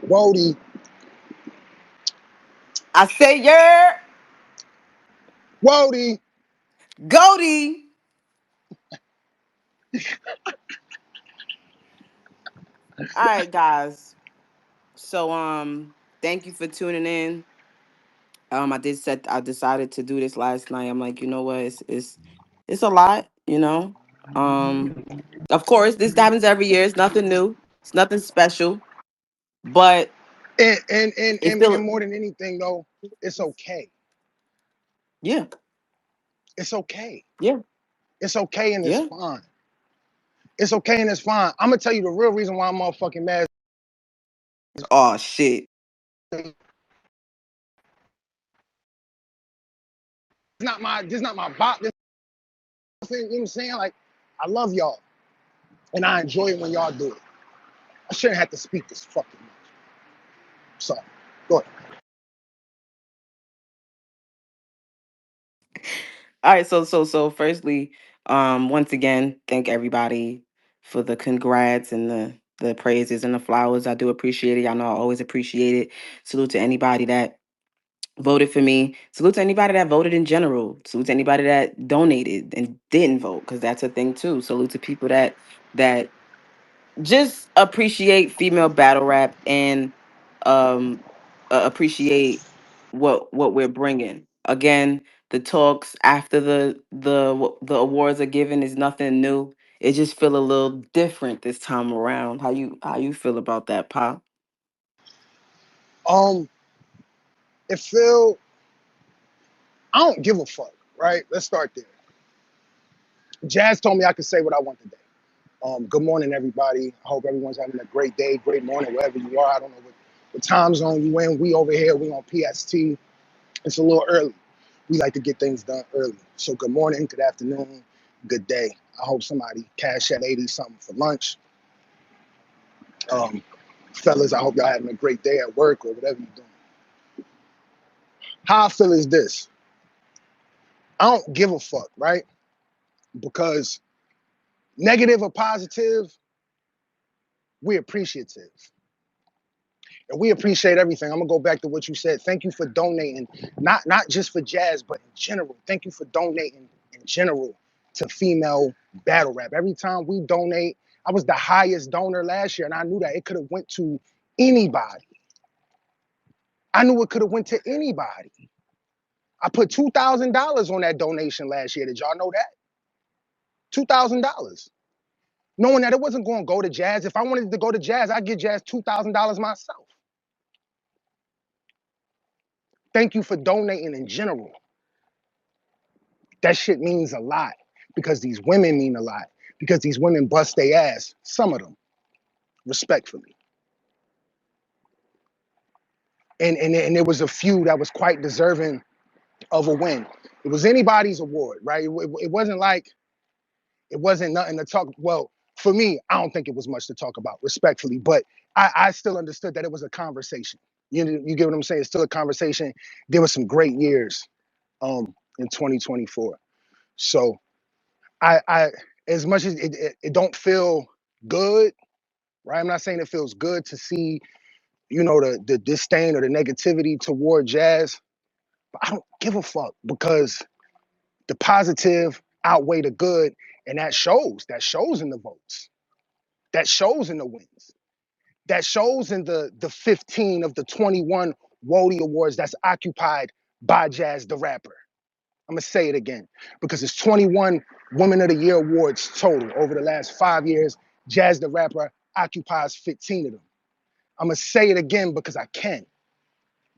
Wody, I say, yeah, Wody. Goldie. All right, guys. So, thank you for tuning in. I decided to do this last night. I'm like, you know what? It's a lot, you know. Um, of course, this happens every year. It's nothing new. It's nothing special. But it's And still, more than anything, though, it's okay. yeah, It's okay. yeah, It's okay and it's yeah. fine. It's okay and it's fine. I'm gonna tell you the real reason why I'm motherfucking mad. Oh shit. It's not my bop. You know what I'm saying? Like, I love y'all. And I enjoy it when y'all do it. I shouldn't have to speak this fucking much. Sorry. Go ahead. All right, so firstly, once again, thank everybody for the congrats and the praises and the flowers. I do appreciate it. Y'all know I always appreciate it. Salute to anybody that voted for me. Salute to anybody that voted in general. Salute to anybody that donated and didn't vote, because that's a thing too. Salute to people that just appreciate female battle rap and um appreciate what we're bringing. Again, the talks after the awards are given is nothing new. It just feel a little different this time around. How you feel about that, Pop? Um, it feel I don't give a fuck, right? Let's start there. Jazz told me I could say what I want today. Good morning, everybody. I hope everyone's having a great day, great morning, wherever you are. I don't know what time zone you in. We over here, we on PST. It's a little early. We like to get things done early. So good morning, good afternoon, good day. I hope somebody cash at 80 something for lunch. Um, Fellas, I hope y'all having a great day at work or whatever you're doing. How I feel is this. I don't give a fuck, right? Because negative or positive, we're appreciative. And we appreciate everything. I'm gonna go back to what you said. Thank you for donating, not just for jazz, but in general. Thank you for donating in general to female battle rap. Every time we donate, I was the highest donor last year, and I knew that it could have went to anybody. I knew it could have went to anybody. I put $2,000 on that donation last year. Did y'all know that? $2,000. Knowing that it wasn't going to go to Jazz. If I wanted to go to Jazz, I'd give Jazz $2,000 myself. Thank you for donating in general. That shit means a lot because these women mean a lot because these women bust their ass. Some of them, respectfully. And there was a few that was quite deserving of a win. It was anybody's award, right? It wasn't like it wasn't nothing to talk. Well, for me, I don't think it was much to talk about, respectfully. But I still understood that it was a conversation. You get what I'm saying? It's still a conversation. There were some great years in 2024. So I as much as it don't feel good, right? I'm not saying it feels good to see, the disdain or the negativity toward jazz, but I don't give a fuck because the positive outweigh the good, and that shows. That shows in the votes. That shows in the wins. That shows in the 15 of the 21 Wody Awards that's occupied by Jazz the rapper. I'm gonna say it again because it's 21 Women of the Year awards total over the last 5 years. Jazz the rapper occupies 15 of them. I'm gonna say it again because I can.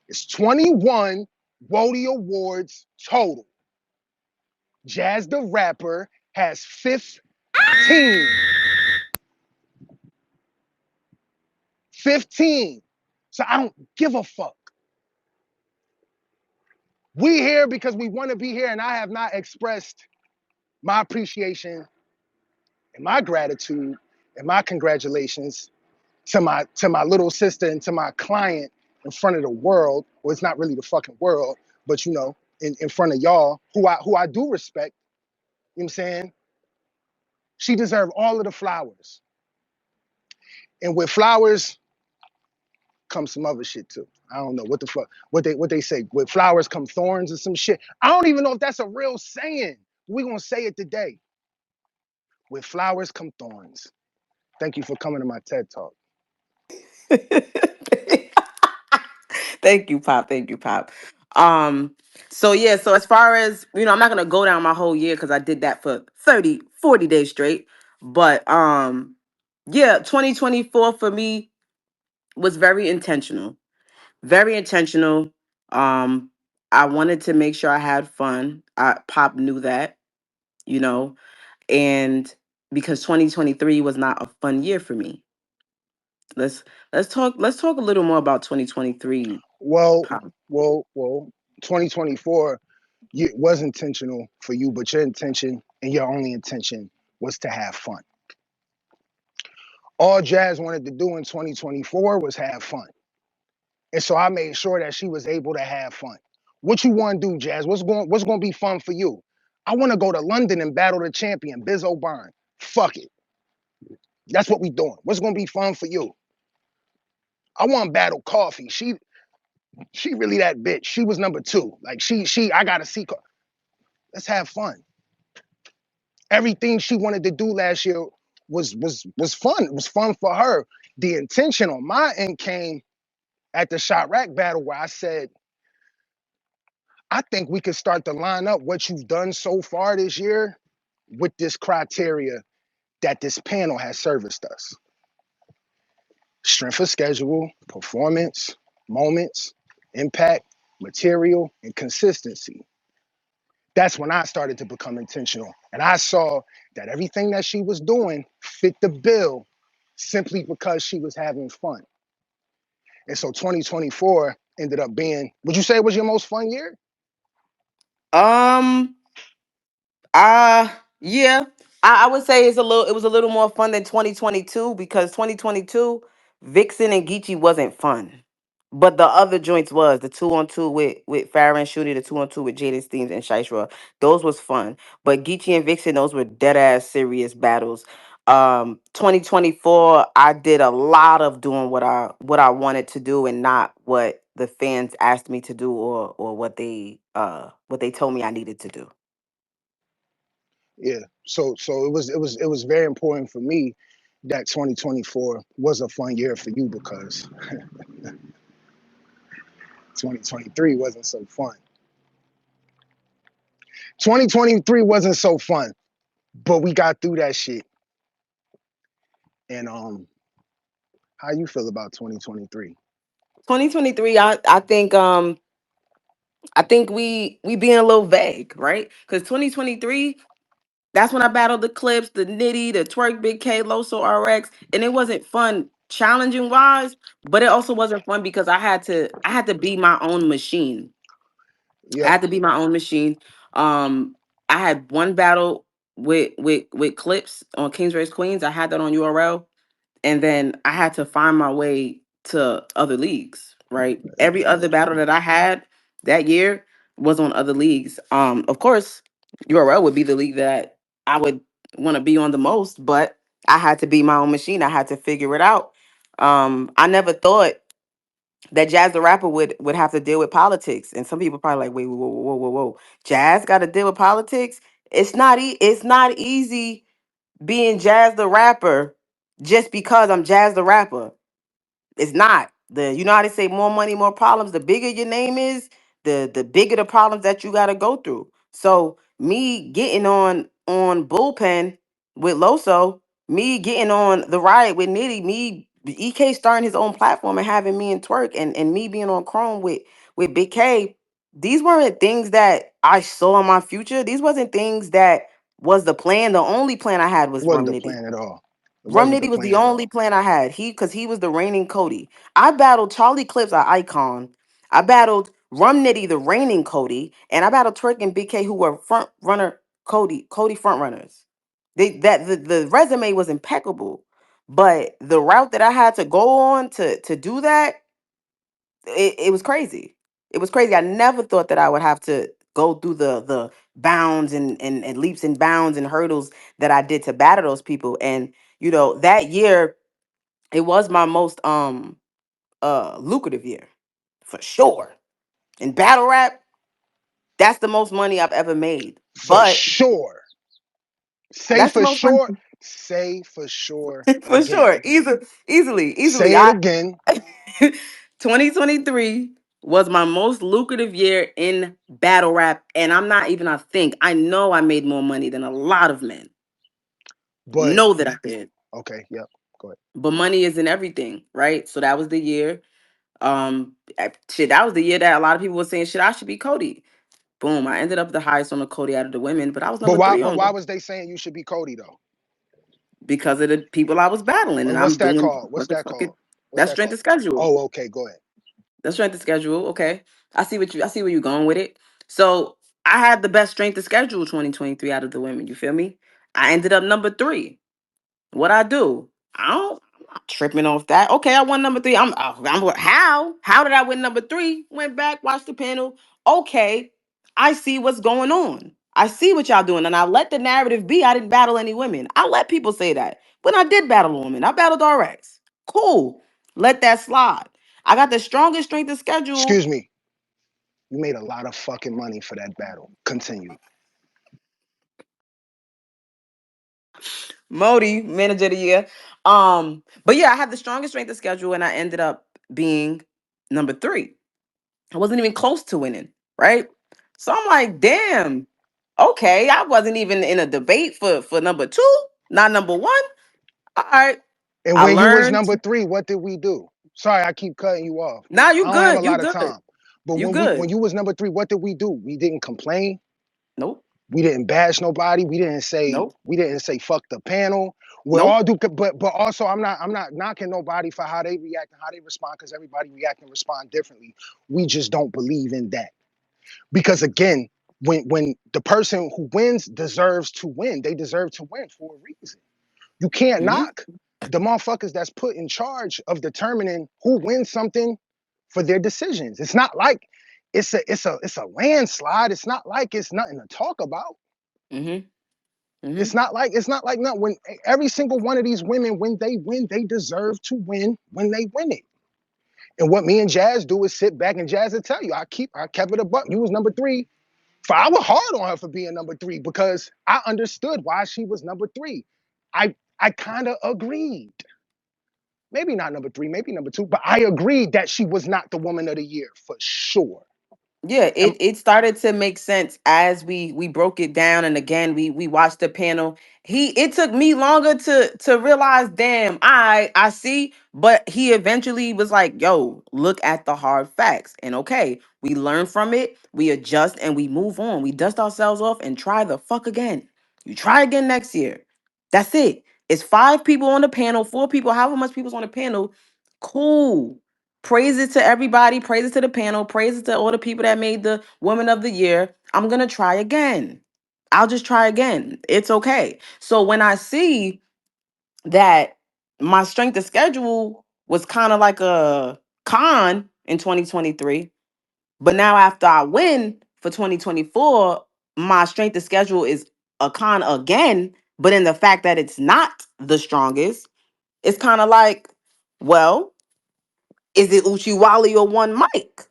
It's 21 Wody awards total. Jazz the rapper has 15. 15. So I don't give a fuck. We here because we want to be here, and I have not expressed my appreciation and my gratitude and my congratulations to my little sister and to my client in front of the world. Well, it's not really the fucking world, but in front of y'all who I do respect. You know what I'm saying? She deserved all of the flowers. And with flowers come some other shit too. I don't know what the fuck what they say. With flowers come thorns or some shit. I don't even know if that's a real saying. We gonna say it today. With flowers come thorns. Thank you for coming to my TED talk. Thank you, Pop. Thank you, Pop. Um, so yeah, so as far as, I'm not gonna go down my whole year because I did that for 30, 40 days straight. But yeah, 2024 for me was very intentional. Very intentional. Um, I wanted to make sure I had fun. Pop knew that, you know, and because 2023 was not a fun year for me. Let's let's talk a little more about 2023, Well, Pop. well, 2024 was intentional for you, but your intention and your only intention was to have fun. All Jazz wanted to do in 2024 was have fun. And so I made sure that she was able to have fun. What you want to do, Jazz? What's going to be fun for you? I want to go to London and battle the champion, Biz O'Byrne. Fuck it. That's what we doing. What's going to be fun for you? I want to battle Coffee. She really that bitch. She was number 2. Like I got to see. Let's have fun. Everything she wanted to do last year was fun. It was fun for her. The intention on my end came at the shot rack battle where I said, I think we could start to line up what you've done so far this year with this criteria that this panel has serviced us. Strength of schedule, performance, moments, impact, material, and consistency. That's when I started to become intentional. And I saw that everything that she was doing fit the bill simply because she was having fun. And so 2024 ended up being, would you say it was your most fun year? Um, Uh yeah. I would say it was a little more fun than 2022 because 2022 Vixen and Geechee wasn't fun. But the other joints was the 2-on-2 with Farrah and Shooty, the 2-on-2 with Jaden Steams and Shishra. Those was fun. But Geechee and Vixen, those were dead ass serious battles. 2024, I did a lot of doing what I wanted to do and not what the fans asked me to do or what they told me I needed to do. Yeah. So it was very important for me that 2024 was a fun year for you because 2023 wasn't so fun. 2023 wasn't so fun, but we got through that shit. And how you feel about 2023? 2023, I think we being a little vague, right? Because 2023, that's when I battled the Clips, the Nitty, the Twerk, Big K, Loso, RX, and it wasn't fun challenging wise, but it also wasn't fun because I had to be my own machine. I Yep. had to be my own machine. Um, I had one battle with Clips on Kings Race Queens. I had that on URL, and then I had to find my way to other leagues, right? Every other battle that I had that year was on other leagues. Of course, URL would be the league that I would want to be on the most, but I had to be my own machine. I had to figure it out. I never thought that Jazz the rapper would have to deal with politics, and some people probably like, wait, whoa, whoa, whoa, whoa, whoa, Jazz got to deal with politics. It's not easy being Jazz the rapper just because I'm Jazz the rapper. It's not. How they say more money, more problems. The bigger your name is, the bigger the problems that you gotta go through. So me getting on bullpen with Loso, me getting on the riot with Nitty, me EK starting his own platform and having me and Twerk and me being on Chrome with Big K, these weren't things that I saw in my future. These wasn't things that was the plan. The only plan I had It was wasn't Rum the Nitty. plan at all. It Rum wasn't the Nitty was the plan at only all. plan I had. Because he was the reigning Cody. I battled Charlie Clips, our icon. I battled Rum Nitty, the reigning Cody, and I battled Twerk and Big K, who were front runner Cody front runners. The resume was impeccable, but the route that I had to go on to do that, it was crazy. It was crazy. I never thought that I would have to go through the bounds and leaps and bounds and hurdles that I did to battle those people. And that year, it was my most lucrative year for sure. In battle rap, that's the most money I've ever made. For But sure. Say that's the for most money sure. Say for sure for again. sure. Easily. Say it I again. 2023 was my most lucrative year in battle rap, and I'm not even I think. I know I made more money than a lot of men. But Know that I did. okay, yep. Go ahead. But money isn't everything, right? So that was the year. Shit, that was the year that a lot of people were saying, shit, I should be Cody. Boom, I ended up the highest on the Cody out of the women, but I was But number why? three But on why was they saying you should be Cody though? because of the people I was battling, and And what's I'm that doing called? What's that motherfucking called? What's that that strength of called? schedule. Oh, okay. Go ahead. That strength of schedule. Okay, I see where you're going with it. So I had the best strength of schedule 2023 out of the women. You feel me? I ended up number three. What I do? I'm not tripping off that. Okay, I won number three. How did I win number three? Went back, watched the panel. Okay, I see what's going on. I see what y'all doing, and I let the narrative be. I didn't battle any women. I let people say that, but I did battle a woman. I battled RX. Cool. Let that slide. I got the strongest strength of schedule. Excuse me. You made a lot of fucking money for that battle. Continue. Modi, manager of the year. But yeah, I had the strongest strength of schedule, and I ended up being number three. I wasn't even close to winning, right? So I'm like, damn, okay, I wasn't even in a debate for number two, not number one. All right, And I when you was learned. number three, what did we do? Sorry, I keep cutting you off. Now I you don't have a good, you lot of good, time. But you when good. you was number three, what did we do? We didn't complain. Nope, We didn't bash nobody. nope, We didn't say fuck the panel. We all nope. do, but also I'm not knocking nobody for how they react and how they respond because everybody react and respond differently. We just don't believe in that because again, when the person who wins deserves to win, they deserve to win for a reason. You can't Hmm. knock the motherfuckers that's put in charge of determining who wins something for their decisions. It's not like it's a landslide. It's not like it's nothing to talk about. Hmm. Hmm. It's not like not when every single one of these women when they win, they deserve to win when they win it. And what me and Jazz do is sit back and Jazz will tell you, I kept it a buck. You was number three. For I was hard on her for being number three because I understood why she was number three. I kind of agreed. Maybe not number three, maybe number two, but I agreed that she was not the woman of the year for sure. Yeah, And it started to make sense as we broke it down, and again we watched the panel. It took me longer to realize, damn, I see, but he eventually was like, yo, look at the hard facts. And okay, we learn from it, we adjust, and we move on. We dust ourselves off and try the fuck again. You try again next year. That's it. It's five people on the panel, four people, however much people's on the panel. Cool. Praises to everybody, praises to the panel, praises to all the people that made the Woman of the Year. I'm gonna try again. I'll just try again. It's okay. So when I see that my strength of schedule was kind of like a con in 2023, but now after I win for 2024, my strength of schedule is a con again, but in the fact that it's not the strongest, it's kind of like, well, is it Uchiwali or one Mike?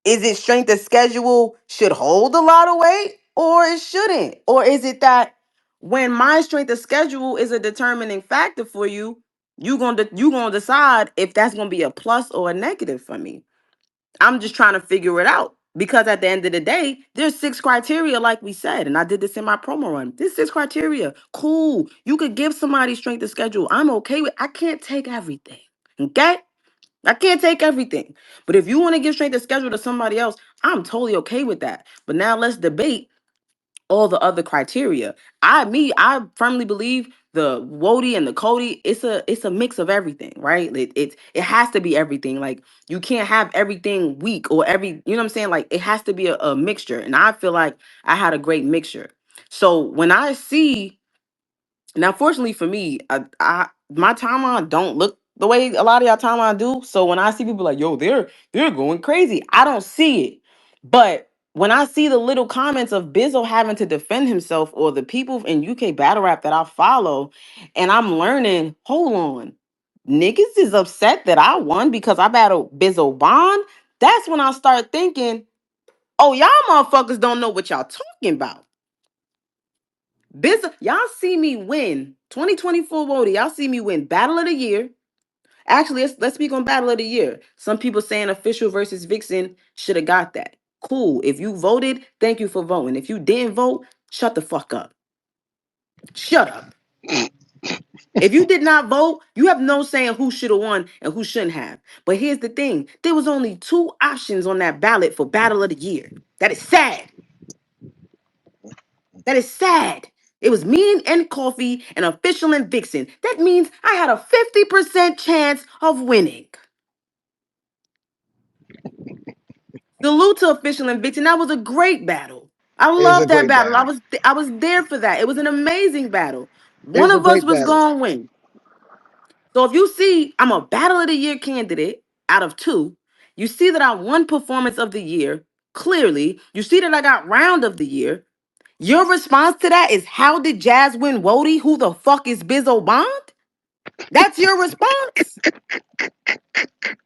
Is it strength of schedule should hold a lot of weight or it shouldn't? Or is it that when my strength of schedule is a determining factor for you, you gonna decide if that's gonna be a plus or a negative for me? I'm just trying to figure it out. Because at the end of the day, there's six criteria, like we said, and I did this in my promo run. There's six criteria. Cool. You could give somebody strength of schedule. I'm okay with I can't take everything. Okay? I can't take everything. But if you want to give straight the schedule to somebody else, I'm totally okay with that. But now let's debate all the other criteria. I firmly believe the Wody and the Cody, it's a mix of everything, right? It has to be everything. Like you can't have everything weak or every, you know what I'm saying? Like it has to be a mixture. And I feel like I had a great mixture. So when I see now, fortunately for me, I my timeline don't look the way a lot of y'all timeline do. So when I see people like, yo, they're going crazy, I don't see it. But When I see the little comments of Bizzo having to defend himself or the people in UK battle rap that I follow, and I'm learning, hold on, niggas is upset that I won because I battled Bizzo Bond. That's when I start thinking, oh, y'all motherfuckers don't know what y'all talking about. Bizzo, y'all see me win 2024 Wody. Y'all see me win Battle of the Year. Actually, let's speak on Battle of the Year. Some people saying Official versus Vixen should have got that. Cool. If you voted, thank you for voting. If you didn't vote, shut the fuck up. Shut up. If you did not vote, you have no saying who should have won and who shouldn't have. But here's the thing: there was only two options on that ballot for Battle of the Year. That is sad. That is sad. It was me and Coffee and Official and Vixen. That means I had a 50% chance of winning. Salute to Official and Vixen. That was a great battle. I It was a love that great battle. battle. I was there for that. It was an amazing battle. It One was a of us great was battle. gonna win. So if you see I'm a Battle of the Year candidate out of two, you see that I won Performance of the Year. Clearly, you see that I got Round of the Year. Your response to that is, how did Jazz win Wody? Who the fuck is Bizzo Bond? That's your response?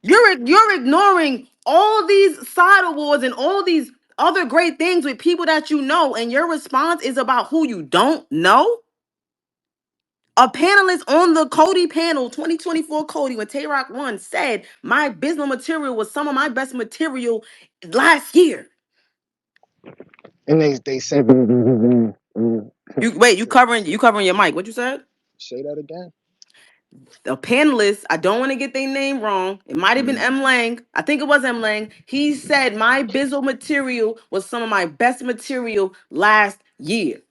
You're ignoring all these side awards and all these other great things with people that you know, and your response is about who you don't know? A panelist on the Cody panel, 2024 Cody, when Tay Rock won, said my business material was some of my best material last year. And they said, You wait, you covering your mic. What you said? say that again. The panelist, I don't want to get their name wrong. It might have been Mhm. M. Lang. I think it was M. Lang. He said my Bizzle material was some of my best material last year.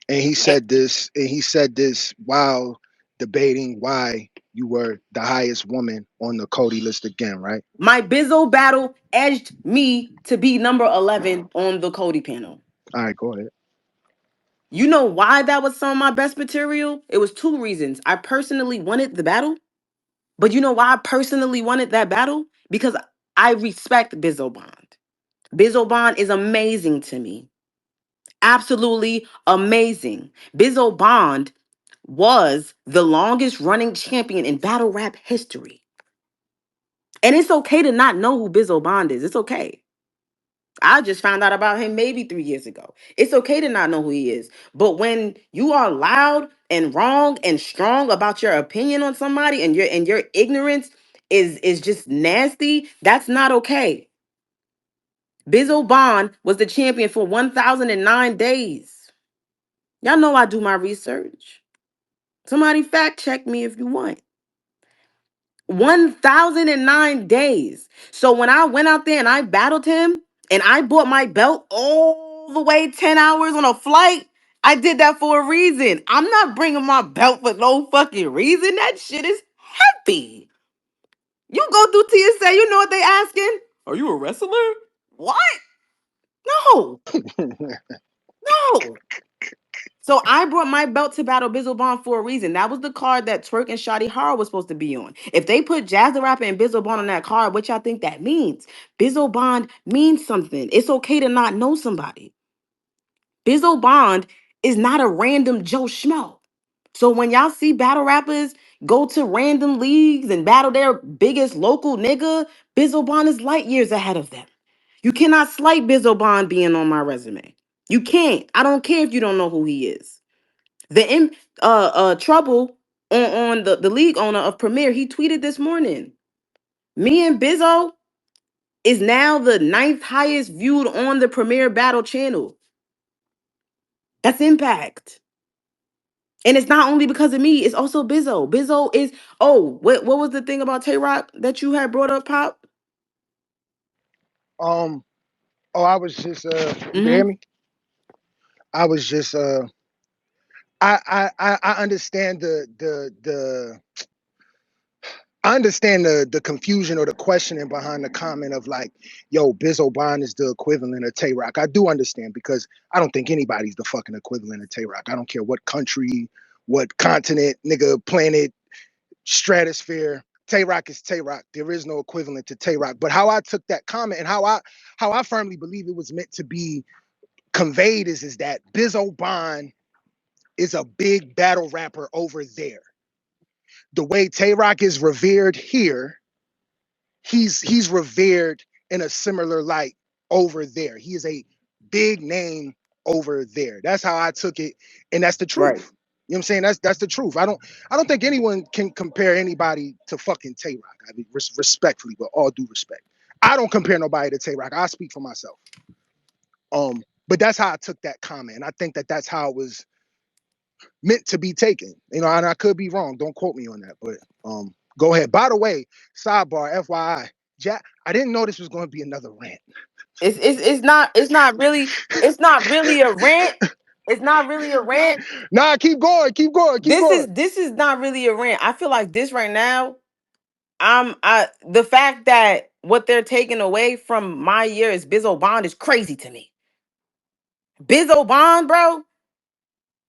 And he And said this, and he said this while debating why you were the highest woman on the Cody list again, right? my Bizzle battle edged me to be number 11 on the Cody panel. All right, go ahead. You know why that was some of my best material? It was two reasons. I personally wanted the battle, but you know why I personally wanted that battle? Because I respect Bizzo Bond. Bizzo Bond is amazing to me. Absolutely amazing. Bizzo Bond was the longest running champion in battle rap history. And it's okay to not know who Bizzo Bond is. It's okay. I just found out about him maybe 3 years ago. It's okay to not know who he is. But when you are loud and wrong and strong about your opinion on somebody, and your ignorance is just nasty, that's not okay. Bizzo Bond was the champion for 1009 days. Y'all know I do my research. Somebody fact check me if you want. 1009 days. So when I went out there and I battled him and I bought my belt all the way 10 hours on a flight, I did that for a reason. I'm not bringing my belt for no fucking reason. That shit is heavy. You go through TSA, you know what they asking? Are you a wrestler? What? No, no. So I brought my belt to Battle Bizzle Bond for a reason. That was the card that Twerk and Shotty Horror was supposed to be on. If they put Jazz the Rapper and Bizzle Bond on that card, what y'all think that means? Bizzle Bond means something. It's okay to not know somebody. Bizzle Bond is not a random Joe Schmo. So when y'all see battle rappers go to random leagues and battle their biggest local nigga, Bizzle Bond is light years ahead of them. You cannot slight Bizzle Bond being on my resume. You can't. I don't care if you don't know who he is. The trouble on the league owner of Premier, he tweeted this morning. Me and Bizzo is now the ninth highest viewed on the Premier Battle channel. That's impact. And it's not only because of me, it's also Bizzo. Bizzo is, oh, what was the thing about Tay Rock that you had brought up, Pop? Um, oh, I was just you can hear Mm-hmm. me? I was just I understand I understand the confusion or the questioning behind the comment of like, yo, Bizzo Bond is the equivalent of Tay Rock. I do understand because I don't think anybody's the fucking equivalent of Tay Rock. I don't care what country, what continent, nigga, planet, stratosphere. Tay Rock is Tay Rock. There is no equivalent to Tay Rock. But how I took that comment and how I firmly believe it was meant to be conveyed is that Bizzo Bond is a big battle rapper over there. The way Tay Rock is revered here, he's revered in a similar light over there. He is a big name over there. That's how I took it, and that's the Right. truth. You know what I'm saying? That's the truth. I don't think anyone can compare anybody to fucking Tay Rock. I mean, respectfully, with all due respect, I don't compare nobody to Tay Rock. I speak for myself. But that's how I took that comment, and I think that that's how it was meant to be taken. You know, and I could be wrong. Don't quote me on that, but go ahead. By the way, sidebar, FYI, Jack, I didn't know this was going to be another rant. It's not really a rant. It's not really a rant. Nah, keep going, keep going, keep going. This is not really a rant. I feel like this right now. I the fact that what they're taking away from my year is Bizzo Bond is crazy to me. Bizzo Bond, bro.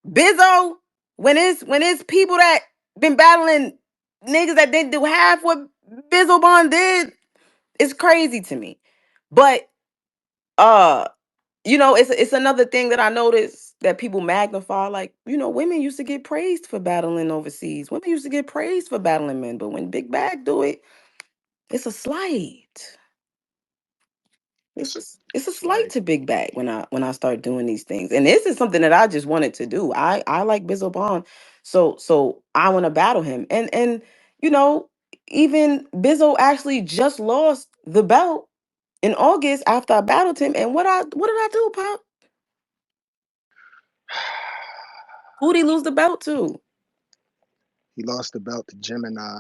Bizzo, when it's people that been battling niggas that didn't do half what Bizzo Bond did, it's crazy to me. But uh, it's another thing that I noticed that people magnify. Like, women used to get praised for battling overseas. Women used to get praised for battling men, but when Big Bag do it, it's a slight. It's a It's slight like to Big Bag when I start doing these things. And this is something that I just wanted to do. I like Bizzle Bond. So I want to battle him. And you know, even Bizzle actually just lost the belt in August after I battled him. And what did I do, Pop? Who did he lose the belt to? he lost the belt to Gemini,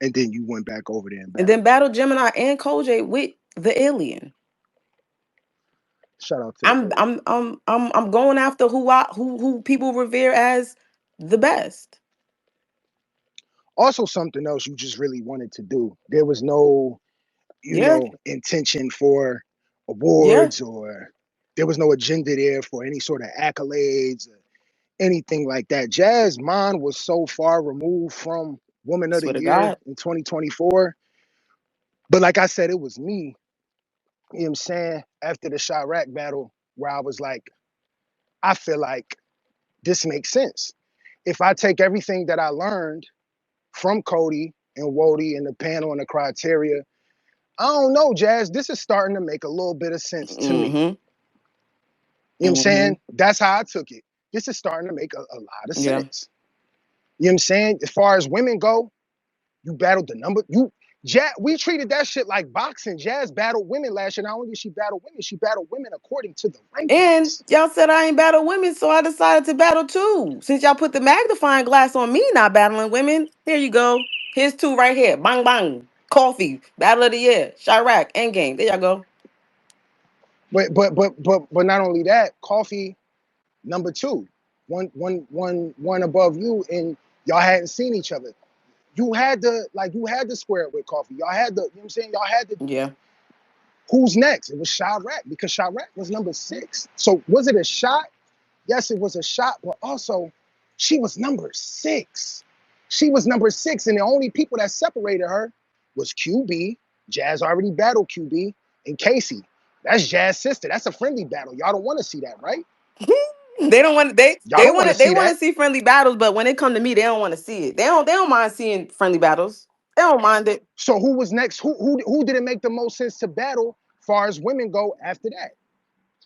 and then you went back over there and And then battled him. battled Gemini and Koj with the alien. Shout out to the I'm alien. I'm I'm I'm going after who people revere as the best. Also, something else you just really wanted to do. There was no, Yeah, intention for yeah. awards, or there was no agenda there for any sort of accolades or anything like that. Jazz Mind was so far removed from Woman of the Swear to Year God. in 2024. But like I said, it was me, you know what I'm saying, after the Chirac battle, where I was like, I feel like this makes sense. If I take everything that I learned from Cody and Wody and the panel and the criteria, I don't know, Jazz, this is starting to make a little bit of sense to me. Mm-hmm. You know what I'm Mm-hmm. saying? That's how I took it. This is starting to make a lot of Yeah. sense. You know what I'm saying? As far as women go, you battled the number. We treated that shit like boxing. Jazz battled women last year. Not only did she battled women according to the And rankings. y'all said I ain't battle women, so I decided to battle two. Since y'all put the magnifying glass on me not battling women, here you go. Here's two right here. Bang bang. Coffee. Battle of the year. Chirac. Endgame. There y'all go. But not only that, Coffee number two, one above you, and y'all hadn't seen each other. You had to square it with Coffee. Y'all had to, you know what I'm saying? Y'all had to do that. Yeah. Who's next? It was Chirac, because Chirac was number 6. So was it a shot? Yes, it was a shot, but also she was number 6. She was number 6, and the only people that separated her was QB. Jazz already battled QB, and Casey. That's Jazz's sister. That's a friendly battle. Y'all don't want to see that, right? They don't want they Y'all they don't want want to to they see want to that. see friendly battles, but when it come to me, they don't want to see it. They don't mind seeing friendly battles. They don't mind it. So who was next? Who did it make the most sense to battle, far as women go, after that?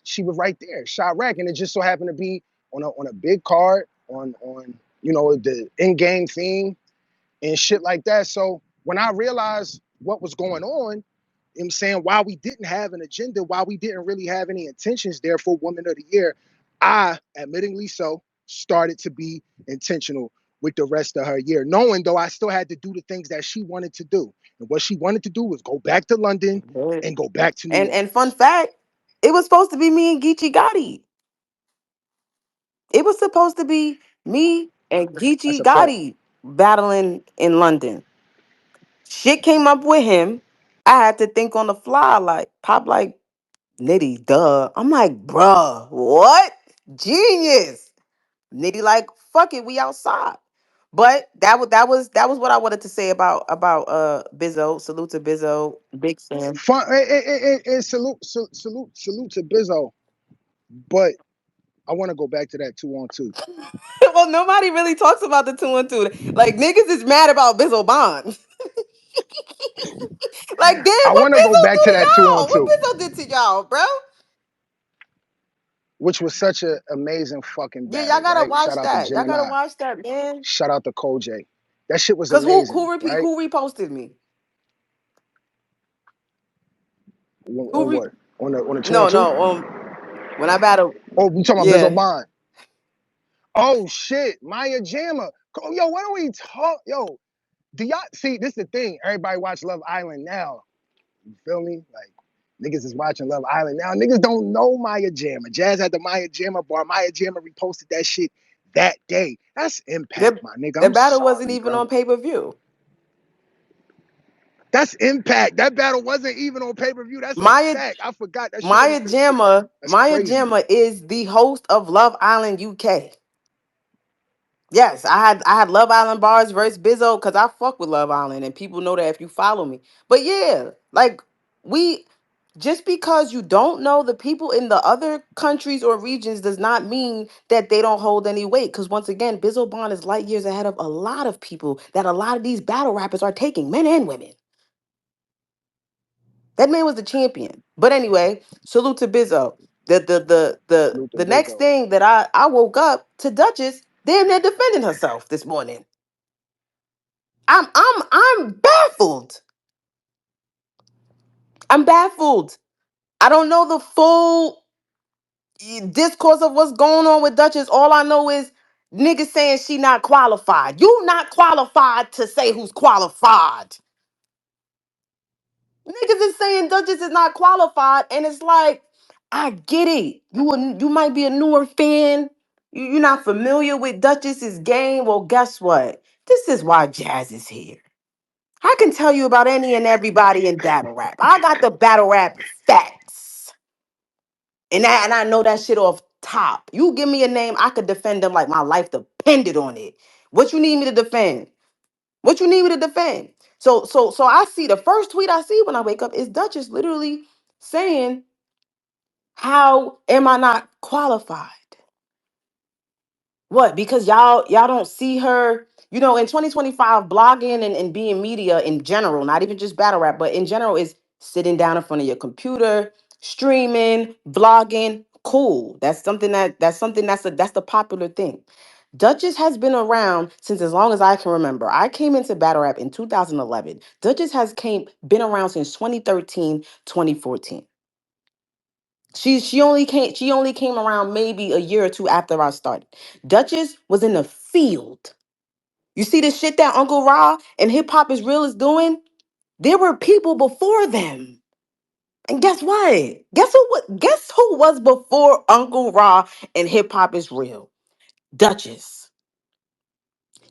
She was right there, Chirac, and it just so happened to be on a big card on the in game theme and shit like that. So when I realized what was going on, you know what I'm saying, why we didn't have an agenda, why we didn't really have any intentions there for Woman of the Year, I, admittingly so, started to be intentional with the rest of her year, knowing though I still had to do the things that she wanted to do. And what she wanted to do was go back to London Good. and go back to New And fun Orleans. fact, it was supposed to be me and Geechee Gotti. It was supposed to be me and That's Geechee a fact. Gotti battling in London. Shit came up with him. I had to think on the fly, like pop, like Nitty, duh. I'm like, bruh, what? Genius. Nitty, like, fuck it, we outside. But that was what I wanted to say about Bizzo. Salute to Bizzo, big fan. Fun, and salute to Bizzo. But I want to go back to that 2-on-2. Well, nobody really talks about the 2-on-2. Like niggas is mad about Bizzo Bond. Like damn, I what want to go Bizzo back do to to that two y'all? on What two, Bizzo did to y'all, bro? which was such an amazing fucking Yeah, y'all battle, gotta right? Shout watch out to that. Y'all gotta Gemini. watch that, man. Shout out to Koj. That shit was Cause who amazing, who repeat right? who reposted me? Who On re what? On the two on no two? no when I battle, Oh, you talking about Bizzle yeah. Bond? Oh shit, Maya Jama. Yo, why don't we talk? Yo, do y'all see? This is the thing. Everybody watch Love Island now. You feel me? Like niggas is watching Love Island now. Niggas don't know Maya Jama. Jazz had the Maya Jama bar. Maya Jama reposted that shit that day. That's impact, The my nigga. the I'm battle wasn't sorry, even bro. on pay-per-view. That's impact. That battle wasn't even on pay per view. That's a Maya fact. I forgot that shit on the Maya pay per view. Jamma, That's Maya crazy. Jamma is the host of Love Island UK. Yes, I had Love Island bars versus Bizzo because I fuck with Love Island and people know that if you follow me. But yeah, like we just because you don't know the people in the other countries or regions does not mean that they don't hold any weight. Because once again, Bizzo Bond is light years ahead of a lot of people that a lot of these battle rappers are taking, men and women. That man was the champion. But anyway, salute to Bizzo. Salute to The next Bizzo. thing that I woke up to Duchess damn near defending herself this morning. I'm baffled. I'm baffled. I don't know the full discourse of what's going on with Duchess. All I know is niggas saying she not qualified. You not qualified to say who's qualified. Niggas is saying Duchess is not qualified, and it's like, I get it. You might be a newer fan. You're not familiar with Duchess's game. Well, guess what? This is why Jazz is here. I can tell you about any and everybody in battle rap. I got the battle rap facts. And I know that shit off top. You give me a name, I could defend them like my life depended on it. What you need me to defend? What you need me to defend? So I see the first tweet I see when I wake up is Duchess literally saying, how am I not qualified? What? Because y'all don't see her, in 2025, blogging and being media in general, not even just battle rap, but in general, is sitting down in front of your computer, streaming, vlogging. Cool. That's the popular thing. Duchess has been around since as long as I can remember. I came into battle rap in 2011. Duchess has came been around since 2013, 2014. She only came around maybe a year or two after I started. Duchess was in the field. You see the shit that Uncle Ra and Hip Hop is Real is doing? There were people before them. And guess what? Guess who was before Uncle Ra and Hip Hop is Real? Duchess.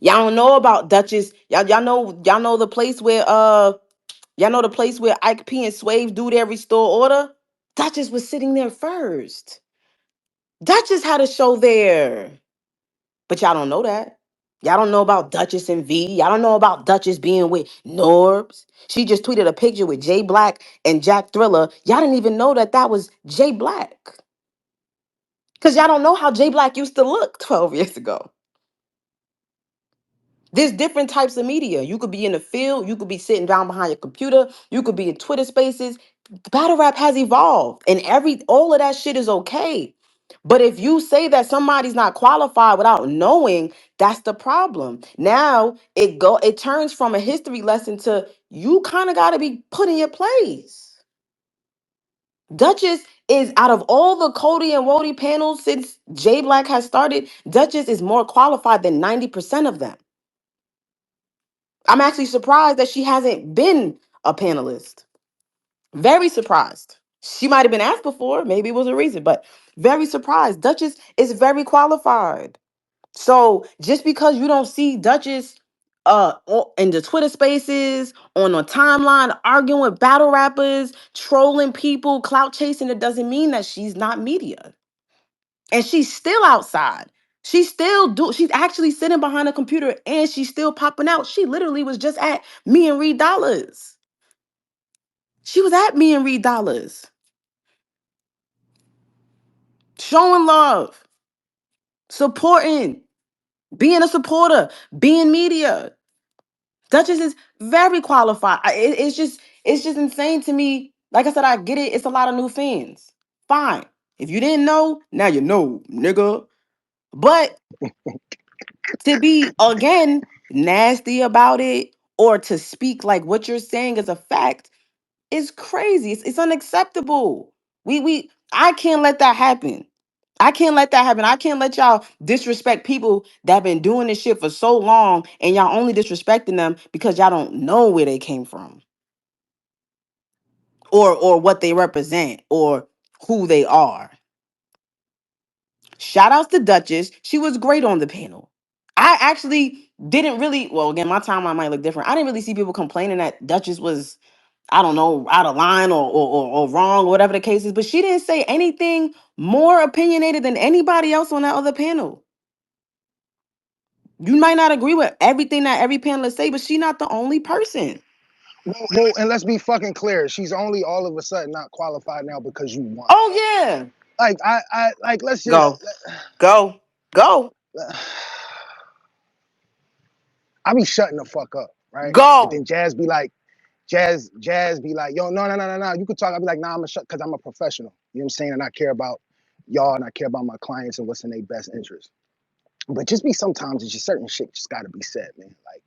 Y'all don't know about Duchess. Y'all know the place where Ike P and Swave do their restore order? Duchess was sitting there first. Duchess had a show there. But y'all don't know that. Y'all don't know about Duchess and V. Y'all don't know about Duchess being with Norbs. She just tweeted a picture with Jay Black and Jack Thriller. Y'all didn't even know that was Jay Black. Because y'all don't know how Jay Black used to look 12 years ago. There's different types of media. You could be in the field. You could be sitting down behind your computer. You could be in Twitter spaces. Battle rap has evolved. And all of that shit is okay. But if you say that somebody's not qualified without knowing, that's the problem. Now it turns from a history lesson to you kind of got to be put in your place. Duchess is out of all the Cody and Wody panels since J Black has started, Duchess is more qualified than 90% of them. I'm actually surprised that she hasn't been a panelist. Very surprised. She might have been asked before, maybe it was a reason, but very surprised. Duchess is very qualified. So just because you don't see Duchess in the Twitter spaces, on a timeline, arguing with battle rappers, trolling people, clout chasing, it doesn't mean that she's not media. And she's still outside. She's actually sitting behind a computer and she's still popping out. She literally was just at me and Reed Dollars. She was at me and Reed Dollars. Showing love, supporting, being a supporter, being media. Duchess is very qualified. It's just insane to me. Like I said, I get it. It's a lot of new fans. Fine. If you didn't know, now you know, nigga. But to be again nasty about it or to speak like what you're saying is a fact is crazy. It's unacceptable. We I can't let that happen. I can't let that happen. I can't let y'all disrespect people that been doing this shit for so long and y'all only disrespecting them because y'all don't know where they came from or what they represent or who they are. Shout outs to Duchess. She was great on the panel. I actually didn't really, well, again, my timeline might look different. I didn't really see people complaining that Duchess was, I don't know, out of line or wrong or whatever the case is, but she didn't say anything more opinionated than anybody else on that other panel. You might not agree with everything that every panelist say, but she's not the only person. Well, and let's be fucking clear. She's only all of a sudden not qualified now because you won. Oh yeah. Like like let's just. Go. Go. Go. I be shutting the fuck up, right? And Go. then Jazz be like, yo, no. You could talk. I be like, nah, I'm gonna shut because I'm a professional. You know what I'm saying? And I care about y'all and I care about my clients and what's in their best interest. But just be sometimes it's just certain shit just gotta be said, man. Like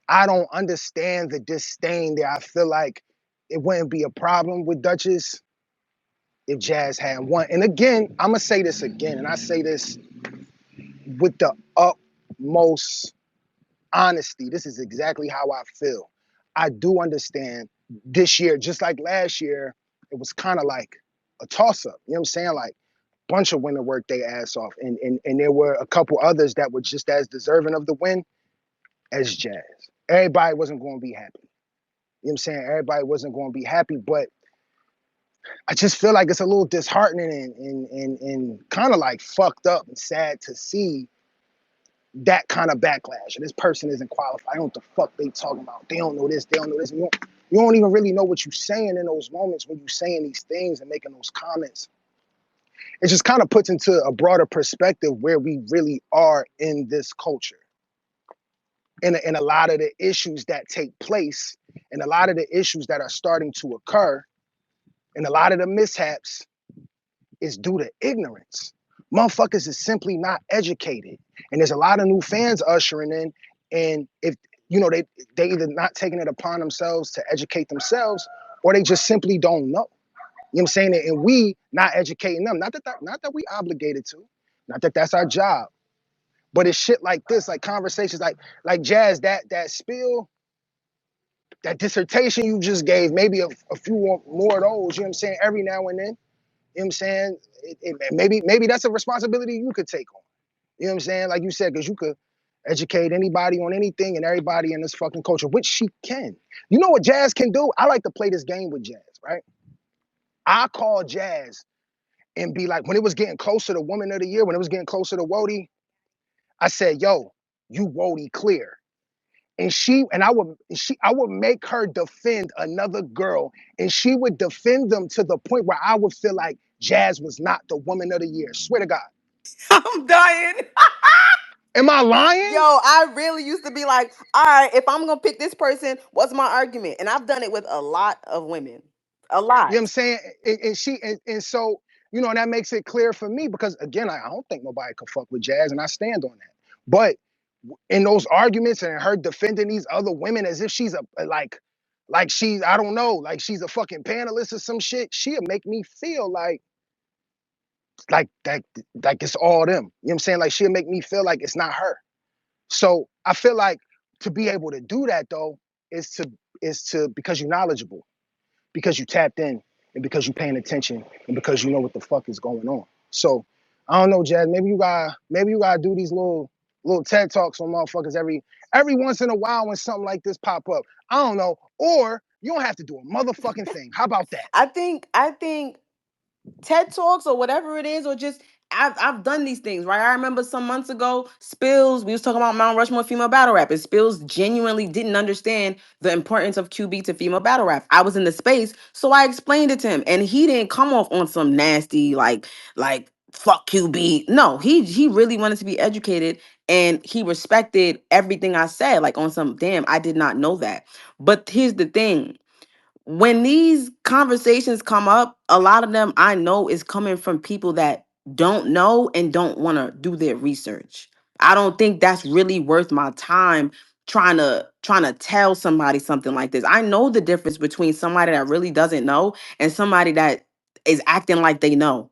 I don't understand the disdain there. I feel like it wouldn't be a problem with Duchess if Jazz had won. And again, I'm gonna say this again, and I say this with the utmost honesty. This is exactly how I feel. I do understand this year, just like last year, it was kind of like a toss-up. You know what I'm saying? Like a bunch of women worked their ass off. And there were a couple others that were just as deserving of the win as Jazz. Everybody wasn't going to be happy. You know what I'm saying? Everybody wasn't going to be happy, but I just feel like it's a little disheartening and kind of like fucked up and sad to see that kind of backlash. And this person isn't qualified. I don't know what the fuck they talking about. They don't know this. They don't know this. And you don't even really know what you're saying in those moments when you're saying these things and making those comments. It just kind of puts into a broader perspective where we really are in this culture. And a lot of the issues that take place and a lot of the issues that are starting to occur and a lot of the mishaps is due to ignorance. Motherfuckers is simply not educated. And there's a lot of new fans ushering in. And if they either not taking it upon themselves to educate themselves, or they just simply don't know. You know what I'm saying? And we not educating them. Not that we obligated to, not that that's our job. But it's shit like this, like conversations like Jazz, that spiel, that dissertation you just gave, maybe a few more of those, you know what I'm saying, every now and then. You know what I'm saying? Maybe that's a responsibility you could take on. You know what I'm saying? Like you said, because you could educate anybody on anything and everybody in this fucking culture, which she can. You know what Jazz can do? I like to play this game with Jazz, right? I call Jazz and be like, when it was getting closer to Woman of the Year, when it was getting closer to Wody, I said, yo, you Wody clear. And I would make her defend another girl, and she would defend them to the point where I would feel like Jazz was not the Woman of the Year. Swear to God. I'm dying. Am I Yo, lying? I really used to be like, all right, if I'm gonna pick this person, what's my argument? And I've done it with a lot of women. A You know what I'm lot. saying? And so, that makes it clear for me because again, I don't think nobody could fuck with Jazz, and I stand on that. But in those arguments and her defending these other women as if she's like she's, I don't know, like she's a fucking panelist or some shit, she'll make me feel like that, like it's all them. You know what I'm saying? Like she'll make me feel like it's not her. So I feel like to be able to do that though is to because you're knowledgeable, because you tapped in, and because you're paying attention, and because you know what the fuck is going on. So I don't know, Jazz. Maybe you gotta do these little TED talks on motherfuckers every once in a while when something like this pop up. I don't know, or you don't have to do a motherfucking thing. How about that? I think TED Talks or whatever it is, or just I've done these things, right? I remember some months ago, Spills, we was talking about Mount Rushmore female battle rap, and Spills genuinely didn't understand the importance of QB to female battle rap. I was in the space, so I explained it to him, and he didn't come off on some nasty like fuck QB. No, he really wanted to be educated, and he respected everything I said, like on some damn, I did not know that. But here's the thing, when these conversations come up, a lot of them I know is coming from people that don't know and don't want to do their research. I don't think that's really worth my time trying to tell somebody something like this. I know the difference between somebody that really doesn't know and somebody that is acting like they know.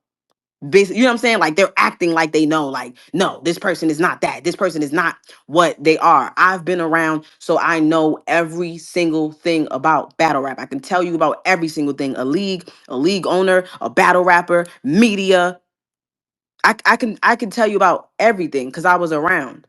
You know what I'm saying? Like they're acting like they know, like, no, this person is not that. This person is not what they are. I've been around, so I know every single thing about battle rap. I can tell you about every single thing. A league owner, a battle rapper, media. I can tell you about everything because I was around.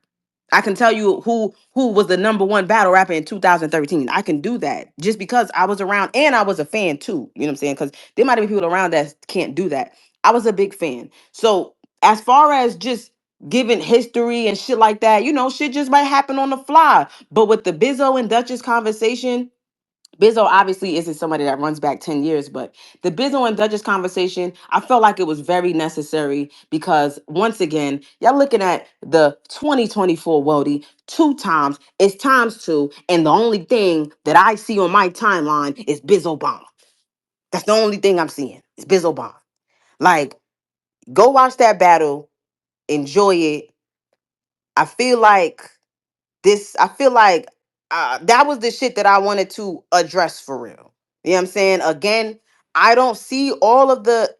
I can tell you who was the number one battle rapper in 2013. I can do that just because I was around and I was a fan too. You know what I'm saying? Because there might be people around that can't do that. I was a big fan. So as far as just giving history and shit like that, shit just might happen on the fly. But with the Bizzo and Duchess conversation, Bizzo obviously isn't somebody that runs back 10 years, but the Bizzo and Duchess conversation, I felt like it was very necessary because once again, y'all looking at the 2024 Wody two times, it's times two, and the only thing that I see on my timeline is Bizzo Bomb. That's the only thing I'm seeing. It's Bizzo Bomb. Like, go watch that battle, enjoy it. I feel like I feel like that was the shit that I wanted to address for real. You know what I'm saying? Again, I don't see all of the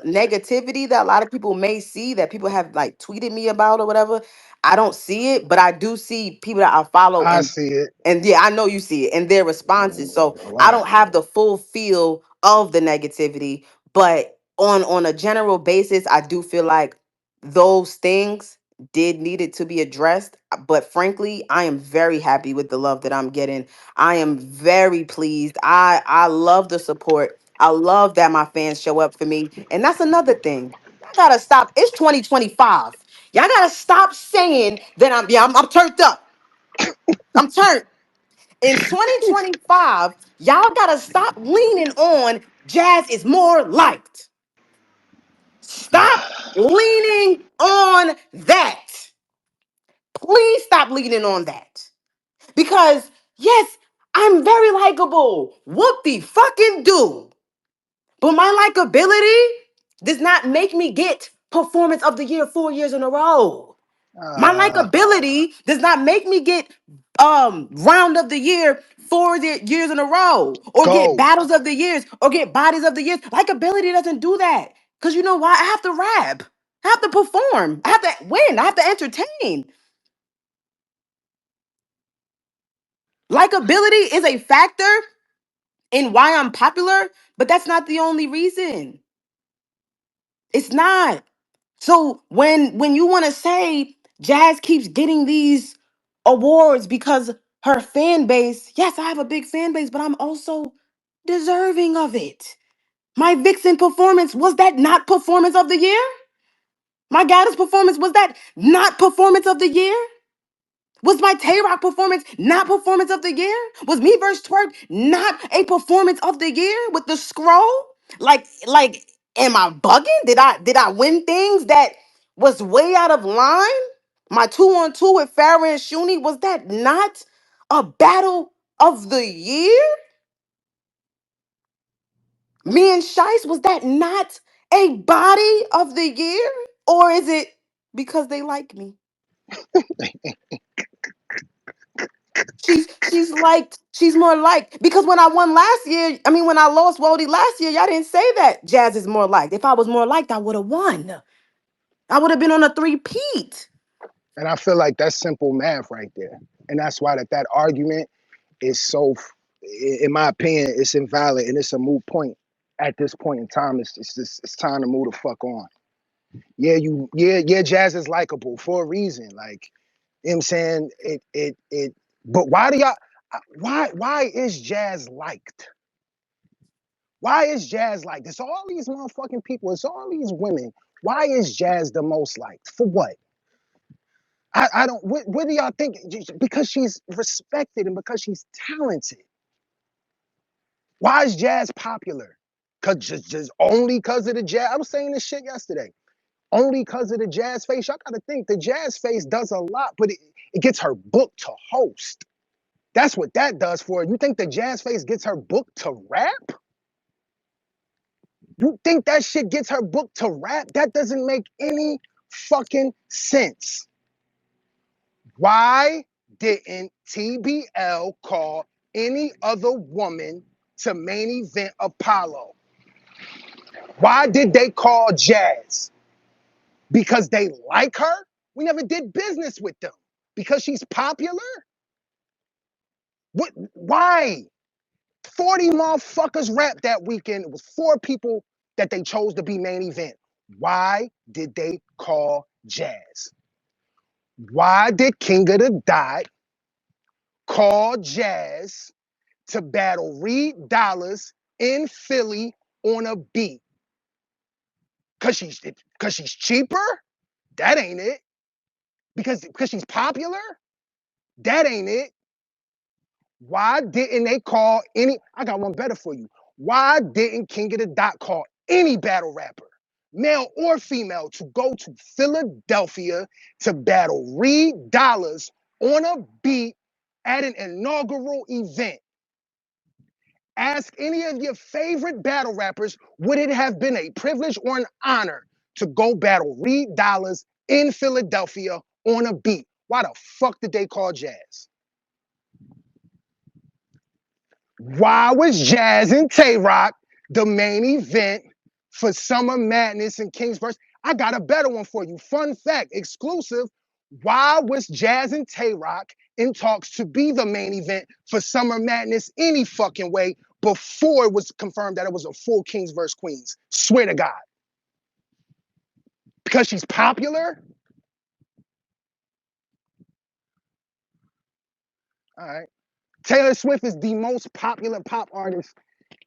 negativity that a lot of people may see that people have like tweeted me about or whatever. I don't see it, but I do see people that I follow, I see it and yeah, I know you see it and their responses. So a I lot. don't have the full feel of the negativity, but on a general basis, I do feel like those things did needed to be addressed. But frankly, I am very happy with the love that I'm getting. I am very pleased. I love the support. I love that my fans show up for me. And that's another thing. Y'all gotta stop. It's 2025. Y'all gotta stop saying that I'm turned up. I'm turned. In 2025, y'all gotta stop leaning on jazz is more liked. Stop leaning on that. Please stop leaning on that. Because, yes, I'm very likable. Whoop the fucking do. But my likability does not make me get performance of the year 4 years in a row. My Uh, likability does not make me get round of the year 4 years in a row, or get go. battles of the years, or get bodies of the years. Likability doesn't do that. Because you know why? I have to rap. I have to perform. I have to win. I have to entertain. Likability is a factor in why I'm popular, but that's not the only reason. It's not. So when you want to say Jazz keeps getting these awards because her fan base, yes, I have a big fan base, but I'm also deserving of it. My Vixen performance, was that not performance of the year? My Gaddis performance, was that not performance of the year? Was my Tay Rock performance not performance of the year? Was me versus Twerk not a performance of the year with the scroll? Like, am I bugging? Did I win things that was way out of line? My 2-on-2 with Farrah and Shuni, was that not a battle of the year? Me and Shice, was that not a body of the year? Or is it because they like me? She's more liked because when I won last year, I mean when I lost Wody last year, y'all didn't say that Jazz is more liked. If I was more liked, I would have won. I would have been on a three-peat. And I feel like that's simple math right there. And that's why that argument is so, in my opinion, it's invalid and it's a moot point at this point in time. It's time to move the fuck on. Yeah, Jazz is likable for a reason. Like, you know what I'm saying? But why do y'all, why is Jazz liked? Why is Jazz liked? It's all these motherfucking people, it's all these women Why is Jazz the most liked? For what? I don't. What do y'all think? Because she's respected and because she's talented. Why is Jazz popular? Cause just only because of the Jazz. I was saying this shit yesterday. Only because of the Jazz face. Y'all gotta think the Jazz face does a lot, but it gets her booked to host. That's what that does for her. You think the Jazz face gets her booked to rap? You think that shit gets her booked to rap? That doesn't make any fucking sense. Why didn't TBL call any other woman to main event Apollo? Why did they call Jazz? Because they like her? We never did business with them. Because she's popular? What? Why? 40 motherfuckers rap that weekend. It was 4 people that they chose to be main event. Why did they call Jazz? Why did King of the Dot call Jazz to battle Reed Dollars in Philly on a beat? Cause she's cheaper? That ain't it. Because she's popular? That ain't it. Why didn't they call any? I got one better for you. Why didn't King of the Dot call any battle rapper, male or female, to go to Philadelphia to battle Reed Dollars on a beat at an inaugural event? Ask any of your favorite battle rappers, would it have been a privilege or an honor to go battle Reed Dollars in Philadelphia on a beat? Why the fuck did they call Jazz? Why was Jazz and Tay Rock the main event for Summer Madness and Kingsburst? I got a better one for you. Fun fact, exclusive. Why was Jazz and Tay Rock in talks to be the main event for Summer Madness any fucking way before it was confirmed that it was a full Kings versus Queens? Swear to God. Because she's popular? All right. Taylor Swift is the most popular pop artist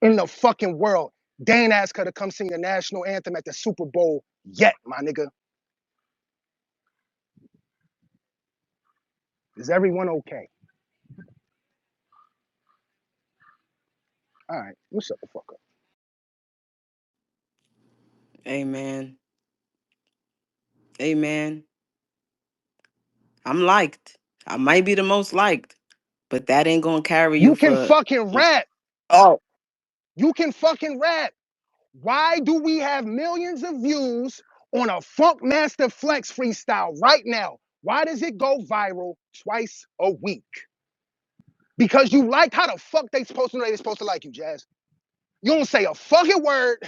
in the fucking world. They ain't asked her to come sing the national anthem at the Super Bowl yet, my nigga. Is everyone okay? All right, you shut the fuck up. Amen. Amen. I'm liked. I might be the most liked, but that ain't gonna carry you You can for. fucking rap. Oh, You can fucking rap. Why do we have millions of views on a Funk Master Flex freestyle right now? Why does it go viral twice a week? Because you like how the fuck they supposed to know they supposed to like you, Jazz. You don't say a fucking word.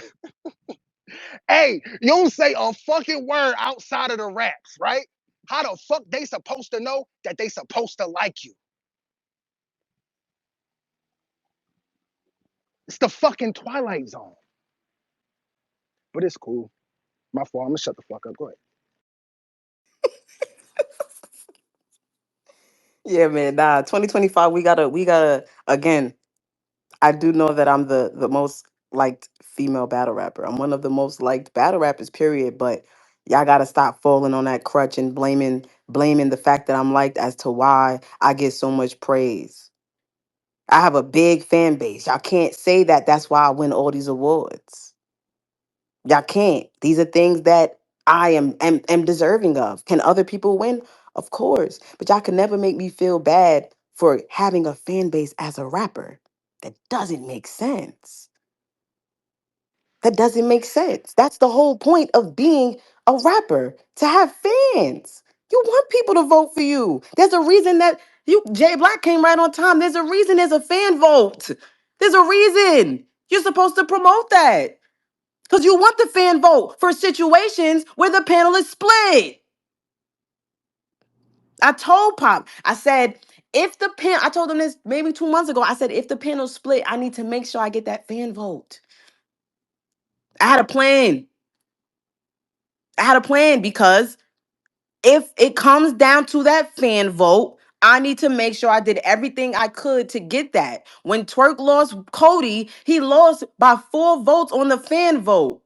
Hey, you don't say a fucking word outside of the raps, right? How the fuck they supposed to know that they supposed to like you? It's the fucking Twilight Zone. But it's cool. My fault. I'm gonna shut the fuck up. Go ahead. yeah, man. Nah, 2025. We gotta again. I do know that I'm the most liked female battle rapper. I'm one of the most liked battle rappers, period. But y'all gotta stop falling on that crutch and blaming the fact that I'm liked as to why I get so much praise. I have a big fan base. Y'all can't say that that's why I win all these awards. Y'all can't. These are things that I am deserving of. Can other people win? Of course. But y'all can never make me feel bad for having a fan base as a rapper. That doesn't make sense. That doesn't make sense. That's the whole point of being a rapper, to have fans. You want people to vote for you. There's a reason that you Jay Black came right on time. There's a reason there's a fan vote. There's a reason. You're supposed to promote that. Because you want the fan vote for situations where the panel is split. I told Pop, I said, if the panel, I told him this maybe 2 months ago. I said, if the panel split, I need to make sure I get that fan vote. I had a plan. I had a plan because if it comes down to that fan vote, I need to make sure I did everything I could to get that. When Twerk lost Cody, he lost by 4 votes on the fan vote.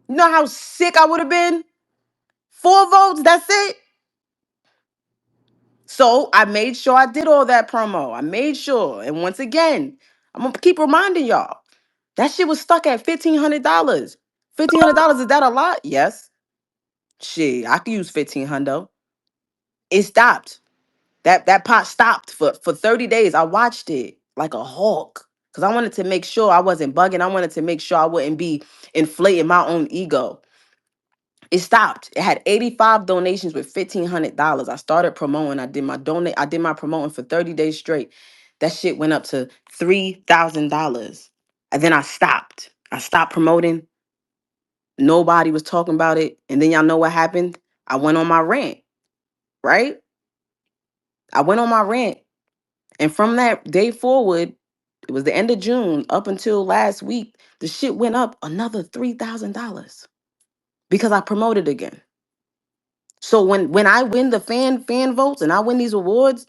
You know how sick I would have been? 4 votes, that's it. So I made sure I did all that promo. I made sure. And once again, I'm gonna keep reminding y'all. That shit was stuck at $1,500. $1,500, is that a lot? Yes. Shit, I could use 1,500. It stopped. That pot stopped for 30 days. I watched it like a hawk. Because I wanted to make sure I wasn't bugging. I wanted to make sure I wouldn't be inflating my own ego. It stopped. It had 85 donations with $1,500. I started promoting. I did my promoting for 30 days straight. That shit went up to $3,000. And then I stopped. I stopped promoting. Nobody was talking about it. And then y'all know what happened? I went on my rant, right? I went on my rant. And from that day forward, it was the end of June up until last week, the shit went up another $3,000 because I promoted again. So when I win the fan votes and I win these awards,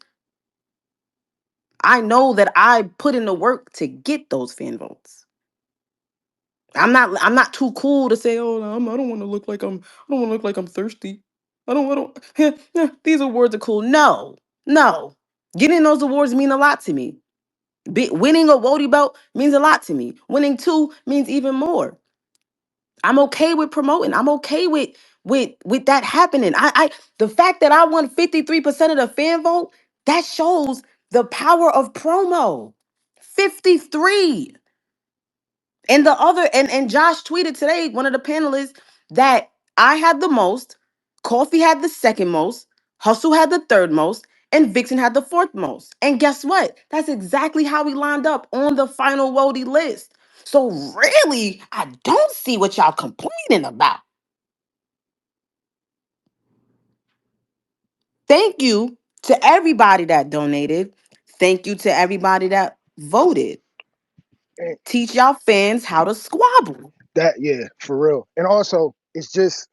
I know that I put in the work to get those fan votes. I'm not too cool to say, oh, I don't want to look like I don't want to look like I'm thirsty. I don't these awards are cool. No. No. Getting those awards mean a lot to me. Winning a Wody belt means a lot to me. Winning two means even more. I'm okay with promoting. I'm okay with that happening. The fact that I won 53% of the fan vote, that shows the power of promo. 53. And the other and Josh tweeted today, one of the panelists, that I had the most, Coffee had the second most, Hustle had the third most, and Vixen had the fourth most. And guess what? That's exactly how we lined up on the final Wody list. So really, I don't see what y'all complaining about. Thank you to everybody that donated. Thank you to everybody that voted. And Teach y'all fans how to squabble. that, yeah, for real. And also, it's just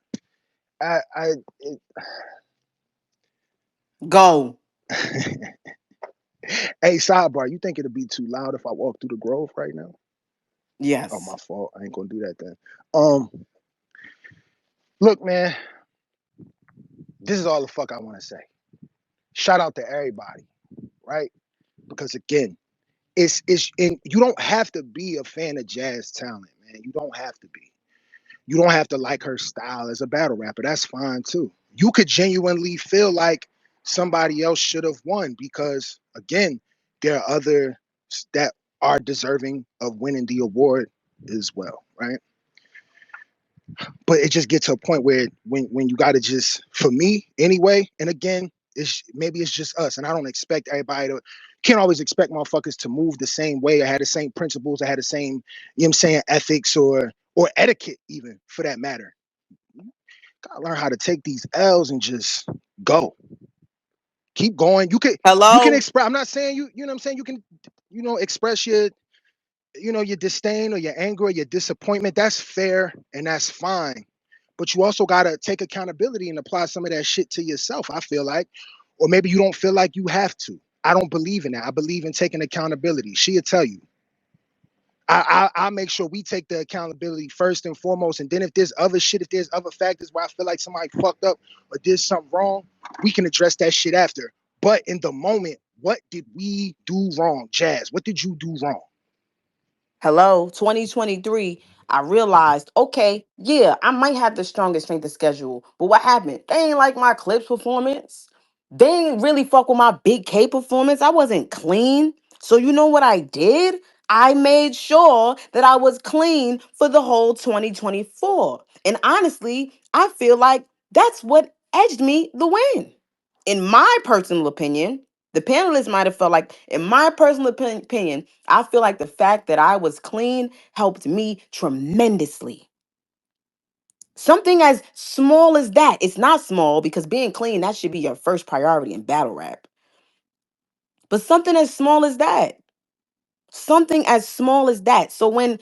I it, Go. hey, sidebar, you think it'll be too loud if I walk through the Grove right now? Oh, my Yes. fault. I ain't gonna do that then. Um, look, man, this is all the fuck I want to say. Shout out to everybody, right? Because again, it's and you don't have to be a fan of jazz talent, man. You don't have to be. You don't have to like her style as a battle rapper. That's fine too. You could genuinely feel like somebody else should have won because again, there are others that are deserving of winning the award as well, right? But it just gets to a point where when you got to just for me anyway, and again, it's maybe it's just us, and I don't expect everybody to. Can't always expect motherfuckers to move the same way or had the same principles or had the same, you know what I'm saying, ethics or etiquette even for that matter. Gotta learn how to take these L's and just go. Keep going. You can Hello? express. I'm not saying you know what I'm saying. You can express your disdain or your anger or your disappointment. That's fair and that's fine. But you also gotta take accountability and apply some of that shit to yourself. I feel like, or maybe you don't feel like you have to. I don't believe in that. I believe in taking accountability. She'll tell you. I make sure we take the accountability first and foremost, and then if there's other shit, if there's other factors where I feel like somebody fucked up or did something wrong, we can address that shit after. But in the moment, what did we do wrong, Jazz? What did you do wrong? Hello? 2023, I realized, okay, yeah, I might have the strongest strength of schedule, but what happened? They ain't like my clips performance. They ain't really fuck with my big K performance. I wasn't clean. So you know what I did? I made sure that I was clean for the whole 2024. And honestly, I feel like that's what edged me the win. In my personal opinion, the panelists might have felt like, in my personal opinion, I feel like the fact that I was clean helped me tremendously. Something as small as that, it's not small because being clean, that should be your first priority in battle rap. But something as small as that, something as small as that. So when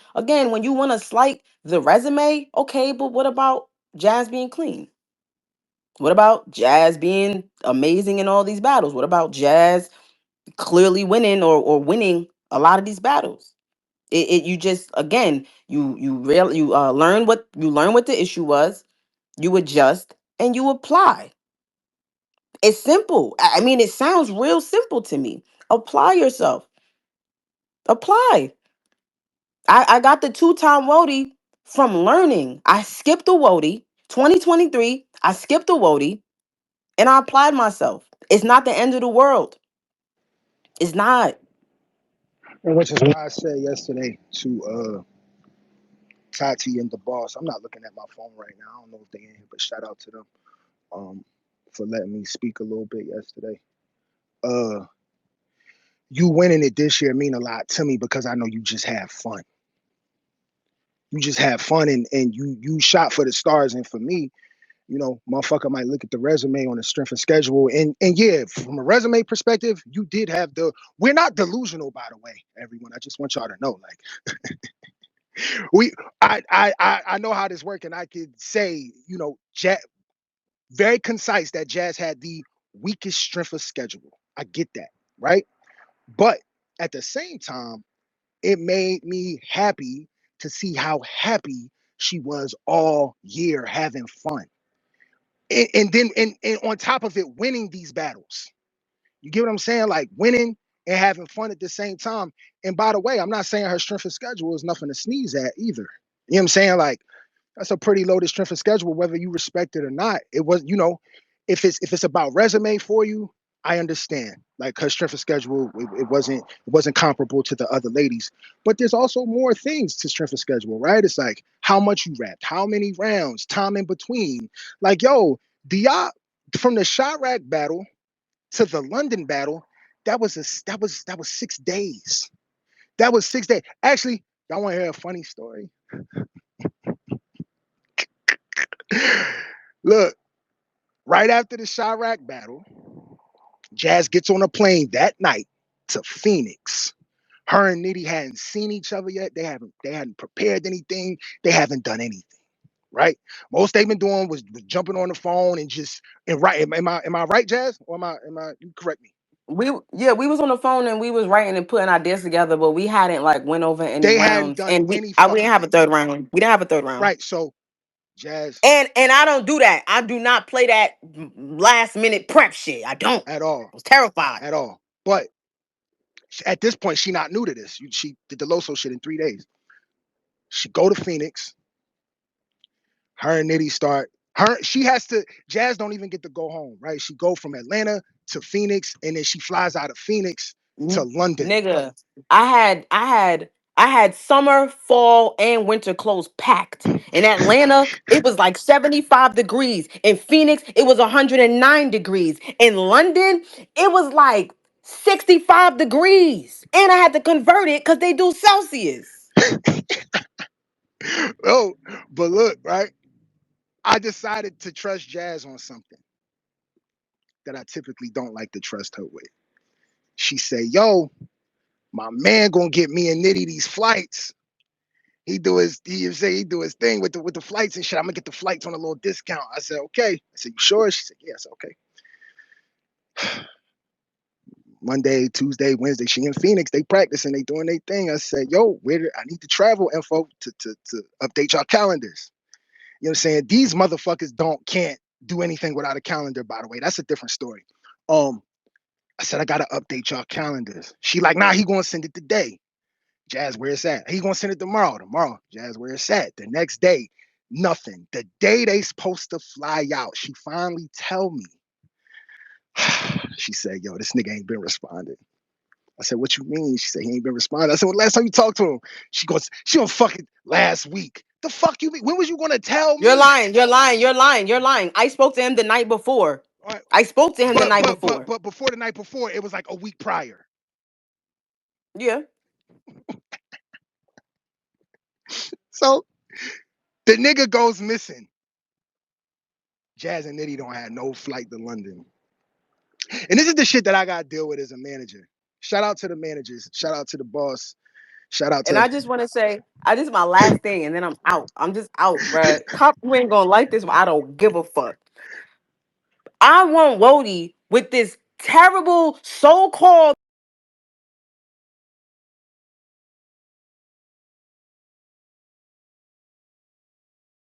you want to slight the resume, okay, but what about Jazz being clean? What about Jazz being amazing in all these battles? What about Jazz clearly winning or winning a lot of these battles? It you just again you learn what the issue was, you adjust and you apply. It's simple. I mean, it sounds real simple to me. Apply yourself. Apply. I got the 2-time Wody from learning. I skipped the Wody 2023. I skipped the Wody and I applied myself. It's not the end of the world. It's not. And which is why I said yesterday to Tati and the boss. I'm not looking at my phone right now. I don't know if they in here, but shout out to them um, for letting me speak a little bit yesterday. Uh, you winning it this year mean a lot to me because I know you just have fun. You just have fun and you shot for the stars. And for me, motherfucker might look at the resume on the strength of schedule. And yeah, from a resume perspective, you did have we're not delusional, by the way, everyone. I just want y'all to know, like we I know how this works, and I could say, very concise that Jazz had the weakest strength of schedule. I get that, right? But at the same time, it made me happy to see how happy she was all year having fun. And then on top of it, winning these battles. You get what I'm saying? Like winning and having fun at the same time. And by the way, I'm not saying her strength of schedule is nothing to sneeze at either. You know what I'm saying? Like that's a pretty loaded strength of schedule, whether you respect it or not. It was, if it's about resume for you, I understand. Like her strength of schedule, it wasn't comparable to the other ladies. But there's also more things to strength of schedule, right? It's like how much you rapped, how many rounds, time in between. Like, yo, Diop from the shot rack battle to the London battle, that was 6 days. That was 6 days. Actually, y'all want to hear a funny story? Look, right after the Chirac battle, Jazz gets on a plane that night to Phoenix. Her and Nitty hadn't seen each other yet. They hadn't prepared anything. They haven't done anything. Right? Most they've been doing was jumping on the phone and just and right. Am I right, Jazz? Or am I you correct me? We was on the phone and we was writing and putting ideas together, but we hadn't like went over any They hadn't rounds, done and any we didn't fucking have a thing. third round. We didn't have a third round. Right. So Jazz And I don't do that. I do not play that last minute prep shit. I don't. at all. I was terrified. At all. But at this point, she not new to this. She did the Loso shit in 3 days. She go to Phoenix. Her and Nitty start. She has to. Jazz don't even get to go home, right? She go from Atlanta to Phoenix, and then she flies out of Phoenix to London. Nigga, I had summer, fall, and winter clothes packed. In Atlanta, it was like 75 degrees. In Phoenix, it was 109 degrees. In London, it was like 65 degrees. And I had to convert it because they do Celsius. Oh, but look, right? I decided to trust Jazz on something that I typically don't like to trust her with. She say, "Yo, my man gonna get me and Nitty these flights. He do his thing with the flights and shit. I'm gonna get the flights on a little discount." I said, "Okay." I said, "You sure?" She said, "Yes, okay." Monday, Tuesday, Wednesday, she in Phoenix. They practicing, they doing their thing. I said, "Yo, I need the travel info to update y'all calendars." You know what I'm saying? These motherfuckers can't do anything without a calendar, by the way. That's a different story. Um, I said, "I gotta update y'all calendars." She like, "Nah, he gonna send it today." Jazz, where it's at? He gonna send it tomorrow. Tomorrow, Jazz, where it's at? The next day, nothing. The day they supposed to fly out, she finally tell me. She said, "Yo, this nigga ain't been responding." I said, "What you mean?" She said, "He ain't been responding." I said, "Well, last time you talked to him?" She goes fucking last week. The fuck you mean? When was you gonna tell You're me? lying. You're lying. You're lying. You're lying. I spoke to him the night before. All right. I spoke to him the But night but but before. but before the night before, it was like a week prior. Yeah. So the nigga goes missing. Jazz and Nitty don't have no flight to London. And this is the shit that I gotta deal with as a manager. Shout out to the managers. Shout out to the boss. Shout out And to I just want to say, I just my last thing, and then I'm out. I'm just out, bruh. Cop, you ain't gonna like this, but I don't give a fuck. I want Wody with this terrible so-called